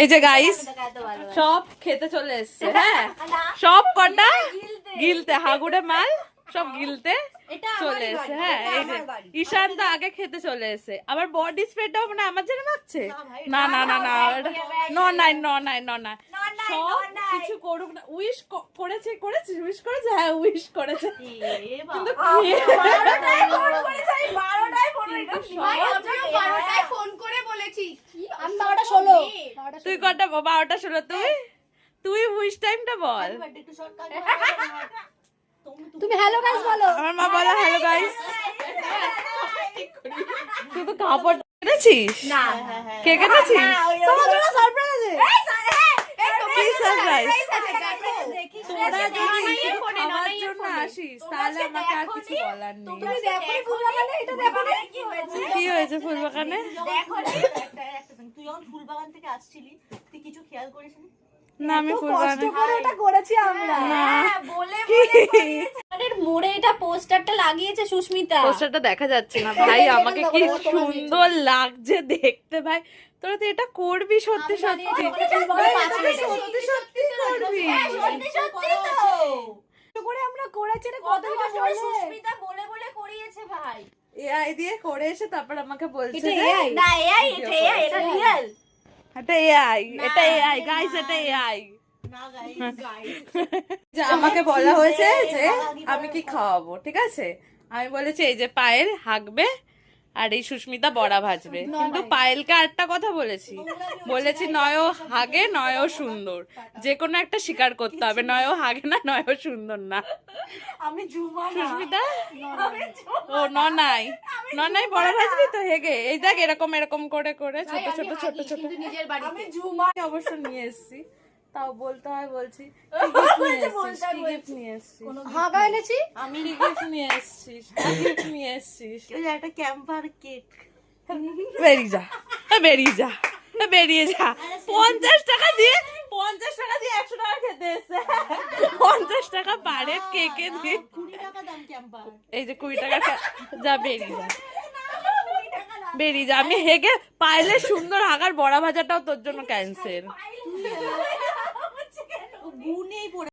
এই যে গাইস সব খেতে চলে এসছে, হ্যাঁ সব কটা গিলতে হাগুড়ে মাল সব গিলতে চলে এসে। হ্যাঁ এই যে ঈশান তো আগে খেতে চলে এসে, আবার বডি স্প্রেটাও মানে আমার জন্য মাখছে। না না না না ন নাই সব কিছু করুক না। উইশ করেছে উইশ করেছে, হ্যাঁ উইশ করেছে কিন্তু তুই কটা 12টা 16 তুই উইশ টাইমটা বল। তুমি হ্যালো গাইস বলো। আমার মা বলে হ্যালো গাইস। তুই তো কাপড় কেটেছিস? না কে কেটেছিস? তোমার জন্য সারপ্রাইজ আছে। কি সারপ্রাইজ? তোরা যদি খাওয়ার জন্য আসিস তাহলে আমাকে আর কিছু বলার নেই। তুমি দেখো ফুলবাগানে, এটা দেখো কি হয়েছে ফুলবাগানে? দেখো তুই যখন ফুলবাগান থেকে আসছিলি তুই কিছু খেয়াল করিস না? না আমি ফুলবাগানে এটা করেছি আমরা। বলে মোড়ে এটা পোস্টারটা লাগিয়েছে সুস্মিতা। পোস্টারটা দেখা যাচ্ছে না ভাই, আমাকে কি সুন্দর লাগছে দেখতে ভাই। তোরা তো এটা করবি সত্যি সত্যি সত্যি সত্যি করবি? করে আমরা করেছি, এটা কতটা বলে সুস্মিতা বলে বলে করিয়েছে ভাই। এআই দিয়ে করে এসে তারপর আমাকে বলছে এটা যে AI? না এআই, এটা এআই, এটা রিয়েল এটা এআই, এটা এআই গাইস, এটা এআই। না গাইস। যে আমাকে বলা হয়েছে যে আমি কি খাওয়াবো, ঠিক আছে? আমি বলেছি এই যে পায়েল হাঁকবে আর এই সুস্মিতা বড়া ভাজবে, কিন্তু পায়েলকে আরেকটা কথা বলেছি নয়ও হাগে নয়ও সুন্দর, যে কোনো একটা স্বীকার করতে হবে, নয়ও হাগে না নয়ও সুন্দর না। আমি জুমা না। সুস্মিতা ও ননাই বড়া ভাজবি তো হেগে, এই দেখ এরকম এরকম করে করে ছোট ছোট ছোট ছোট আমি জুমা অবশ্য নিয়ে এসেছি, তাও বলতে হয় বলছি কি গিফট নিয়ে এসেছিস? হাগা এনেছি আমি কি গিফট নিয়ে এসেছিস? কি গিফট নিয়ে এসেছিস? ওই যে একটা ক্যাম্পার কেক। বেরিয়ে যা বেরিয়ে যা বেরিয়ে যা। 50 টাকা দিয়ে 100 টাকা খেতে এসে 50 টাকা পারে কেকে দিয়ে 20 টাকা দাম ক্যাম্পার। এই যে 20 টাকা যা বেরিয়ে যা। আমি হেগে পাইলে সুন্দর হাগার বড়া ভাজাটাও তোর জন্য ক্যান্সেল। গুনেই পড়ে